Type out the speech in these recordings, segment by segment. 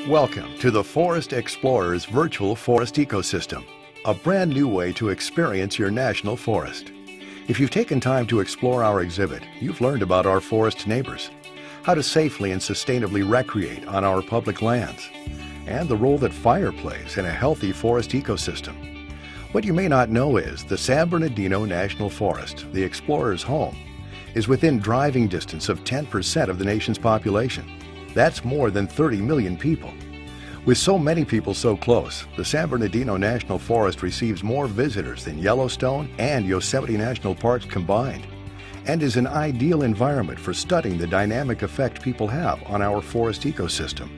Welcome to the Forest Explorers Virtual Forest Ecosystem, a brand new way to experience your national forest. If you've taken time to explore our exhibit, you've learned about our forest neighbors, how to safely and sustainably recreate on our public lands, and the role that fire plays in a healthy forest ecosystem. What you may not know is the San Bernardino National Forest, the explorer's home, is within driving distance of 10% of the nation's population. That's more than 30 million people. With so many people so close, the San Bernardino National Forest receives more visitors than Yellowstone and Yosemite National Parks combined, and is an ideal environment for studying the dynamic effect people have on our forest ecosystem.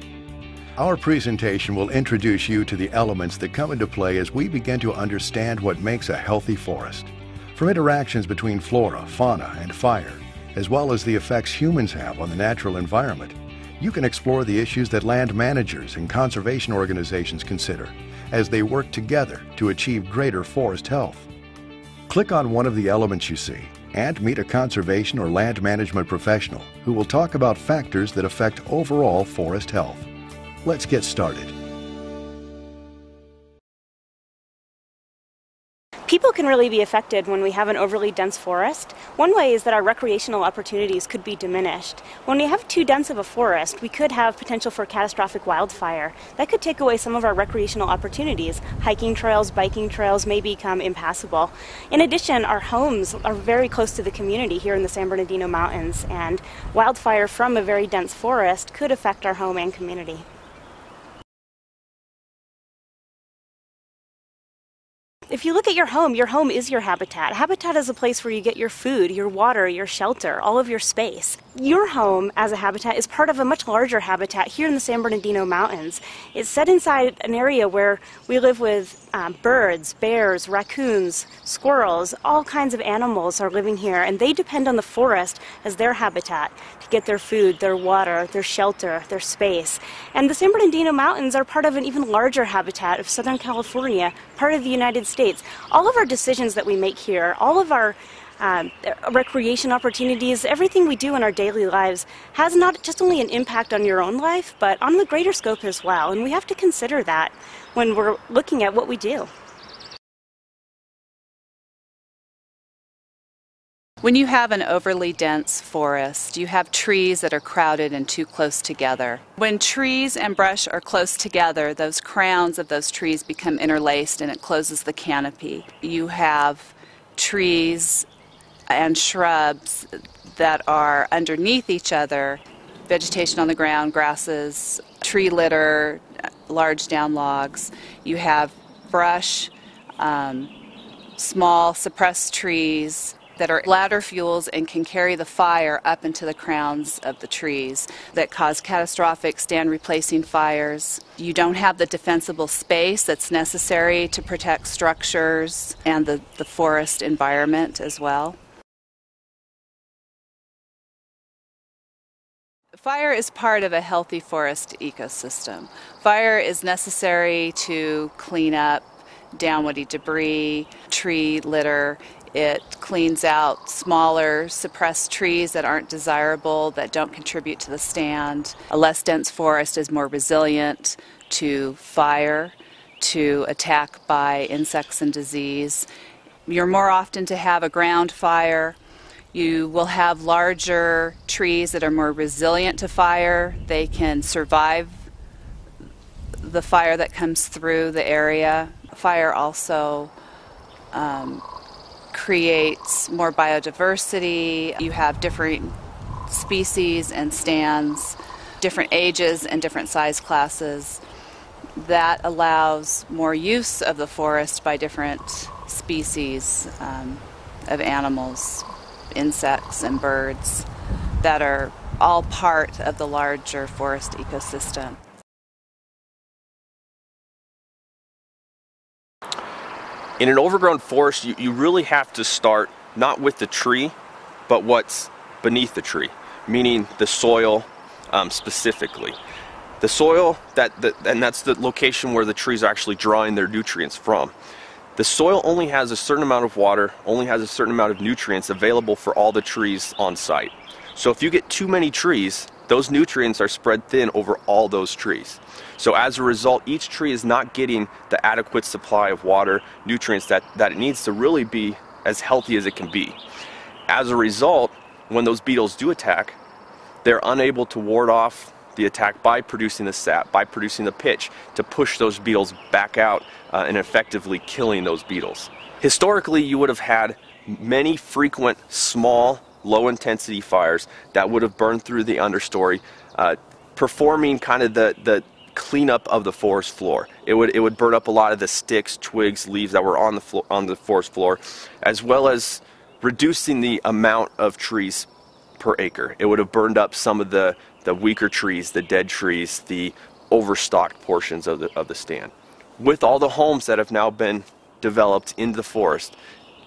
Our presentation will introduce you to the elements that come into play as we begin to understand what makes a healthy forest. From interactions between flora, fauna, and fire, as well as the effects humans have on the natural environment, you can explore the issues that land managers and conservation organizations consider as they work together to achieve greater forest health. Click on one of the elements you see and meet a conservation or land management professional who will talk about factors that affect overall forest health. Let's get started. People can really be affected when we have an overly dense forest. One way is that our recreational opportunities could be diminished. When we have too dense of a forest, we could have potential for catastrophic wildfire. That could take away some of our recreational opportunities. Hiking trails, biking trails may become impassable. In addition, our homes are very close to the community here in the San Bernardino Mountains, and wildfire from a very dense forest could affect our home and community. If you look at your home is your habitat. Habitat is a place where you get your food, your water, your shelter, all of your space. Your home as a habitat is part of a much larger habitat here in the San Bernardino Mountains. It's set inside an area where we live with birds, bears, raccoons, squirrels, all kinds of animals are living here, and they depend on the forest as their habitat to get their food, their water, their shelter, their space. And the San Bernardino Mountains are part of an even larger habitat of Southern California, part of the United States. All of our decisions that we make here, all of our recreation opportunities, everything we do in our daily lives has not just only an impact on your own life, but on the greater scope as well. And we have to consider that when we're looking at what we do. When you have an overly dense forest, you have trees that are crowded and too close together. When trees and brush are close together, those crowns of those trees become interlaced and it closes the canopy. You have trees and shrubs that are underneath each other, vegetation on the ground, grasses, tree litter, large down logs. You have brush, small suppressed trees that are ladder fuels and can carry the fire up into the crowns of the trees that cause catastrophic stand replacing fires. You don't have the defensible space that's necessary to protect structures and the forest environment as well. Fire is part of a healthy forest ecosystem. Fire is necessary to clean up downwoody debris, tree litter. It cleans out smaller, suppressed trees that aren't desirable, that don't contribute to the stand. A less dense forest is more resilient to fire, to attack by insects and disease. You're more often to have a ground fire. You will have larger trees that are more resilient to fire. They can survive the fire that comes through the area. Fire also creates more biodiversity. You have different species and stands, different ages and different size classes. That allows more use of the forest by different species of animals, insects and birds that are all part of the larger forest ecosystem. In an overgrown forest, you really have to start not with the tree, but what's beneath the tree, meaning the soil specifically. The soil, and that's the location where the trees are actually drawing their nutrients from. The soil only has a certain amount of water, only has a certain amount of nutrients available for all the trees on site. So if you get too many trees, those nutrients are spread thin over all those trees. So as a result, each tree is not getting the adequate supply of water, nutrients that it needs to really be as healthy as it can be. As a result, when those beetles do attack, they're unable to ward off the attack by producing the sap, by producing the pitch to push those beetles back out and effectively killing those beetles. Historically, you would have had many frequent small, low-intensity fires that would have burned through the understory, performing kind of the cleanup of the forest floor. It would burn up a lot of the sticks, twigs, leaves that were on the forest floor, as well as reducing the amount of trees per acre. It would have burned up some of the weaker trees, the dead trees, the overstocked portions of the stand. With all the homes that have now been developed into the forest,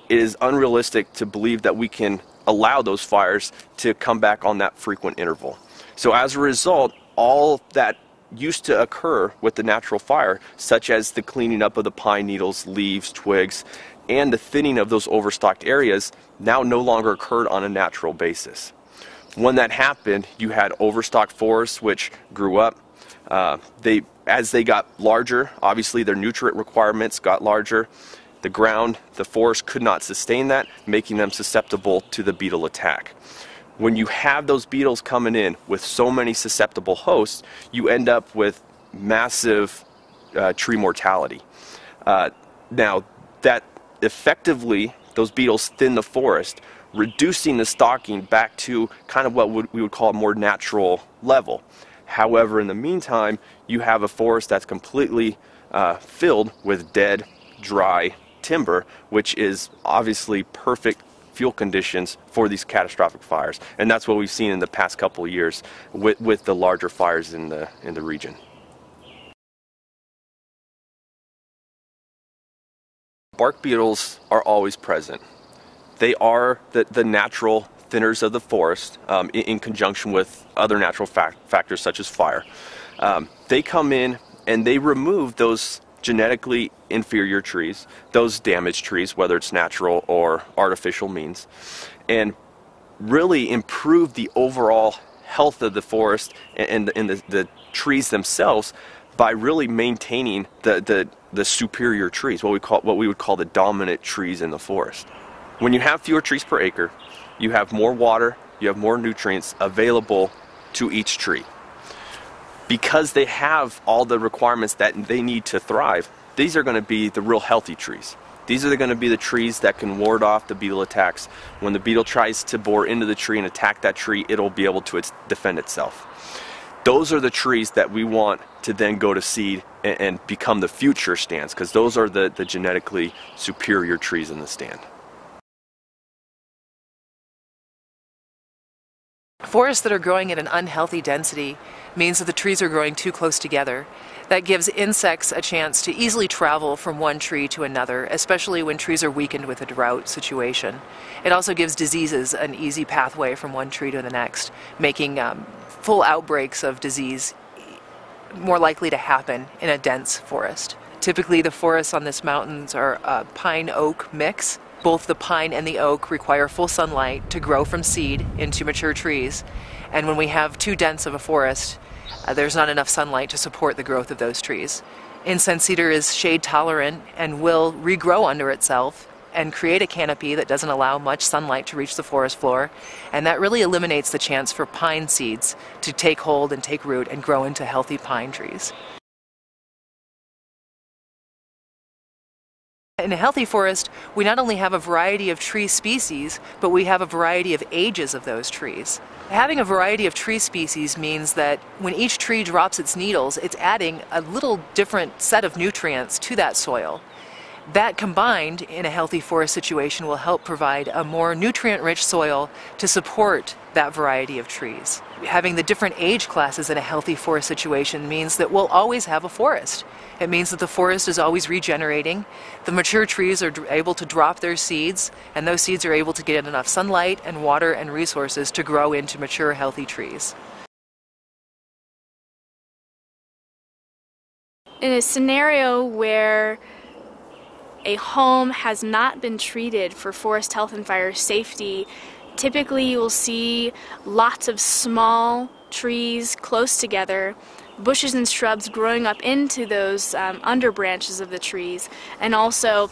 it is unrealistic to believe that we can allow those fires to come back on that frequent interval. So as a result, all that used to occur with the natural fire, such as the cleaning up of the pine needles, leaves, twigs, and the thinning of those overstocked areas, now no longer occurred on a natural basis. When that happened, you had overstocked forests which grew up. As they got larger, obviously their nutrient requirements got larger. The ground, the forest could not sustain that, making them susceptible to the beetle attack. When you have those beetles coming in with so many susceptible hosts, you end up with massive tree mortality. Now, that effectively, those beetles thin the forest, reducing the stocking back to kind of what we would call a more natural level. However, in the meantime, you have a forest that's completely filled with dead, dry timber, which is obviously perfect fuel conditions for these catastrophic fires. And that's what we've seen in the past couple of years with the larger fires in the region. Bark beetles are always present. They are the natural thinners of the forest in conjunction with other natural factors such as fire. They come in and they remove those genetically inferior trees, those damaged trees, whether it's natural or artificial means, and really improve the overall health of the forest and the trees themselves by really maintaining the superior trees, what we would call the dominant trees in the forest. When you have fewer trees per acre, you have more water, you have more nutrients available to each tree. Because they have all the requirements that they need to thrive, these are going to be the real healthy trees. These are going to be the trees that can ward off the beetle attacks. When the beetle tries to bore into the tree and attack that tree, it'll be able to defend itself. Those are the trees that we want to then go to seed and become the future stands, because those are the genetically superior trees in the stand. Forests that are growing at an unhealthy density means that the trees are growing too close together. That gives insects a chance to easily travel from one tree to another, especially when trees are weakened with a drought situation. It also gives diseases an easy pathway from one tree to the next, making full outbreaks of disease more likely to happen in a dense forest. Typically, the forests on this mountains are a pine-oak mix. Both the pine and the oak require full sunlight to grow from seed into mature trees. And when we have too dense of a forest, there's not enough sunlight to support the growth of those trees. Incense cedar is shade tolerant and will regrow under itself and create a canopy that doesn't allow much sunlight to reach the forest floor. And that really eliminates the chance for pine seeds to take hold and take root and grow into healthy pine trees. In a healthy forest, we not only have a variety of tree species, but we have a variety of ages of those trees. Having a variety of tree species means that when each tree drops its needles, it's adding a little different set of nutrients to that soil. That combined in a healthy forest situation will help provide a more nutrient-rich soil to support that variety of trees. Having the different age classes in a healthy forest situation means that we'll always have a forest. It means that the forest is always regenerating. The mature trees are able to drop their seeds, and those seeds are able to get enough sunlight and water and resources to grow into mature, healthy trees. In a scenario where a home has not been treated for forest health and fire safety Typically, you will see lots of small trees close together, bushes and shrubs growing up into those under branches of the trees, and also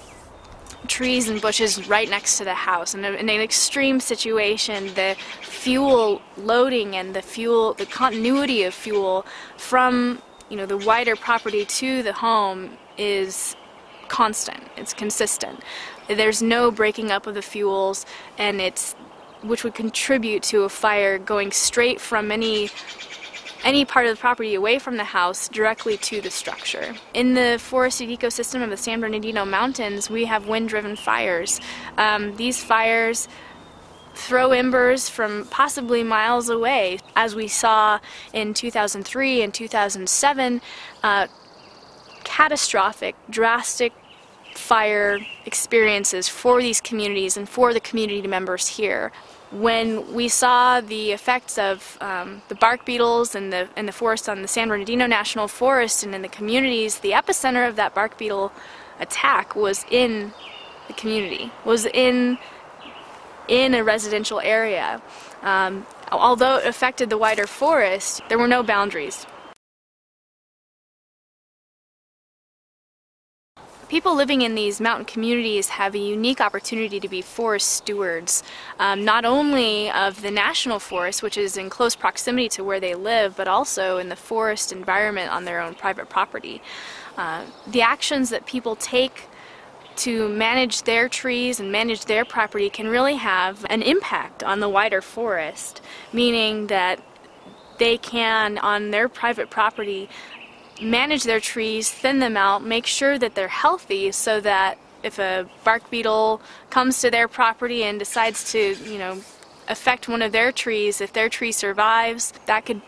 trees and bushes right next to the house. And in an extreme situation, the fuel loading and the continuity of fuel from the wider property to the home is constant. It's consistent. There's no breaking up of the fuels, and which would contribute to a fire going straight from any part of the property away from the house directly to the structure. In the forested ecosystem of the San Bernardino Mountains, we have wind-driven fires. These fires throw embers from possibly miles away. As we saw in 2003 and 2007, catastrophic, drastic fire experiences for these communities and for the community members here. When we saw the effects of the bark beetles in the forest on the San Bernardino National Forest and in the communities, the epicenter of that bark beetle attack was in the community, was in a residential area. Although it affected the wider forest, there were no boundaries. People living in these mountain communities have a unique opportunity to be forest stewards, not only of the national forest, which is in close proximity to where they live, but also in the forest environment on their own private property. The actions that people take to manage their trees and manage their property can really have an impact on the wider forest, meaning that they can, on their private property, manage their trees, thin them out, make sure that they're healthy so that if a bark beetle comes to their property and decides to, affect one of their trees, if their tree survives, that could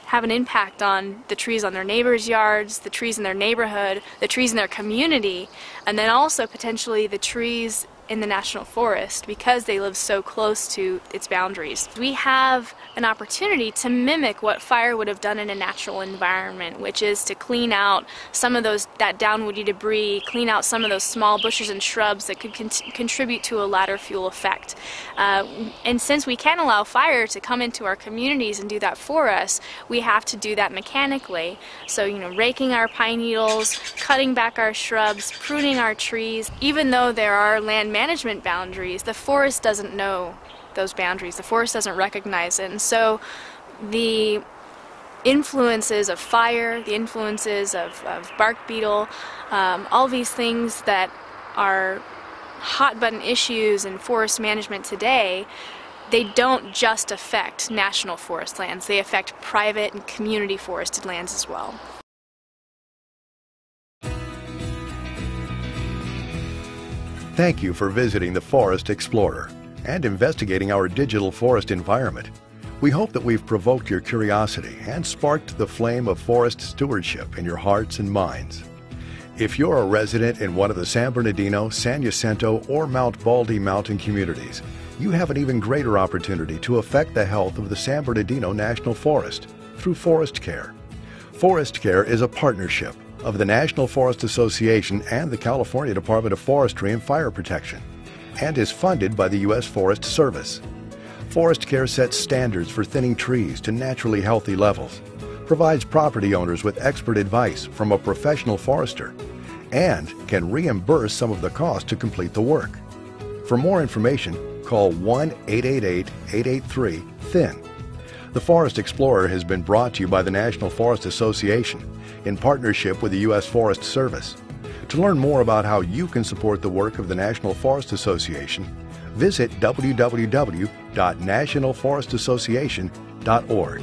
have an impact on the trees on their neighbors' yards, the trees in their neighborhood, the trees in their community, and then also potentially the trees in the national forest because they live so close to its boundaries. We have an opportunity to mimic what fire would have done in a natural environment, which is to clean out some of that downwoody debris, clean out some of those small bushes and shrubs that could contribute to a ladder fuel effect. And since we can't allow fire to come into our communities and do that for us, we have to do that mechanically. So, raking our pine needles, cutting back our shrubs, pruning our trees. Even though there are land management boundaries, the forest doesn't know those boundaries. The forest doesn't recognize it. And so the influences of fire, the influences of bark beetle, all these things that are hot button issues in forest management today, they don't just affect national forest lands. They affect private and community forested lands as well. Thank you for visiting the Forest Explorer and investigating our digital forest environment. We hope that we've provoked your curiosity and sparked the flame of forest stewardship in your hearts and minds. If you're a resident in one of the San Bernardino, San Jacinto, or Mount Baldy mountain communities, you have an even greater opportunity to affect the health of the San Bernardino National Forest through Forest Care. Forest Care is a partnership of the National Forest Association and the California Department of Forestry and Fire Protection, and is funded by the U.S. Forest Service. Forest Care sets standards for thinning trees to naturally healthy levels, provides property owners with expert advice from a professional forester, and can reimburse some of the cost to complete the work. For more information, call 1-888-883-THIN. The Forest Explorer has been brought to you by the National Forest Association in partnership with the U.S. Forest Service. To learn more about how you can support the work of the National Forest Association, visit www.nationalforestassociation.org.